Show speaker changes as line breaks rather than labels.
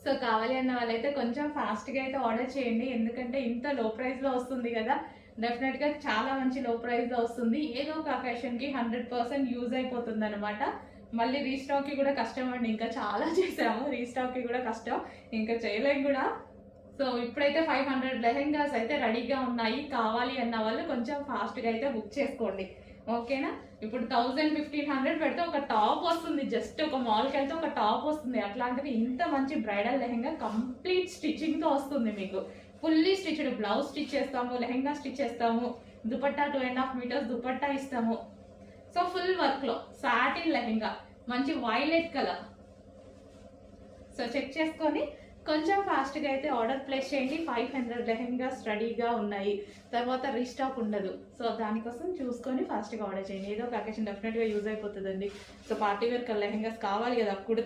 So కావాలి అన్న వాళ్ళైతే కొంచెం ఫాస్ట్గా అయితే ఆర్డర్ చేయండి, ఎందుకంటే ఇంత లో ప్రైస్లో వస్తుంది కదా. డెఫినెట్గా చాలా మంచి లో ప్రైస్లో వస్తుంది. ఏదో ఒక అకేషన్కి 100% యూజ్ అయిపోతుంది అనమాట. మళ్ళీ రీస్టాక్కి కూడా కష్టం అండి, ఇంకా చాలా చేసాము, రీస్టాక్కి కూడా కష్టం, ఇంకా చేయలేం కూడా. సో ఇప్పుడైతే 500 లెహెంగాస్ అయితే రెడీగా ఉన్నాయి. కావాలి అన్న వాళ్ళు కొంచెం ఫాస్ట్గా అయితే బుక్ చేసుకోండి, ఓకేనా. ఇప్పుడు 1000-1500 పెడితే ఒక టాప్ వస్తుంది, జస్ట్ ఒక మాల్కి వెళ్తే ఒక టాప్ వస్తుంది. అట్లాంటిది ఇంత మంచి బ్రైడల్ లెహెంగా కంప్లీట్ స్టిచ్చింగ్తో వస్తుంది మీకు. ఫుల్లీ స్టిచ్డ్, బ్లౌజ్ స్టిచ్ చేస్తాము, లెహెంగా స్టిచ్ చేస్తాము, దుపట్టా 2.5 మీటర్స్ దుపట్టా ఇస్తాము. సో ఫుల్ వర్క్లో సాటిన్ లెహెంగా, మంచి వైలెట్ కలర్. సో చెక్ చేసుకొని కొంచెం ఫాస్ట్గా అయితే ఆర్డర్ ప్లేస్ చేయండి. 500 లెహెంగాస్ రెడీగా ఉన్నాయి, తర్వాత రీస్టాక్ ఉండదు. సో దానికోసం చూసుకొని ఫాస్ట్గా ఆర్డర్ చేయండి. ఏదో ఒక అకేషన్ డెఫినెట్గా యూజ్ అయిపోతుందండి. సో పార్టీ వేర్ లెహెంగాస్ కావాలి కదా, కుడు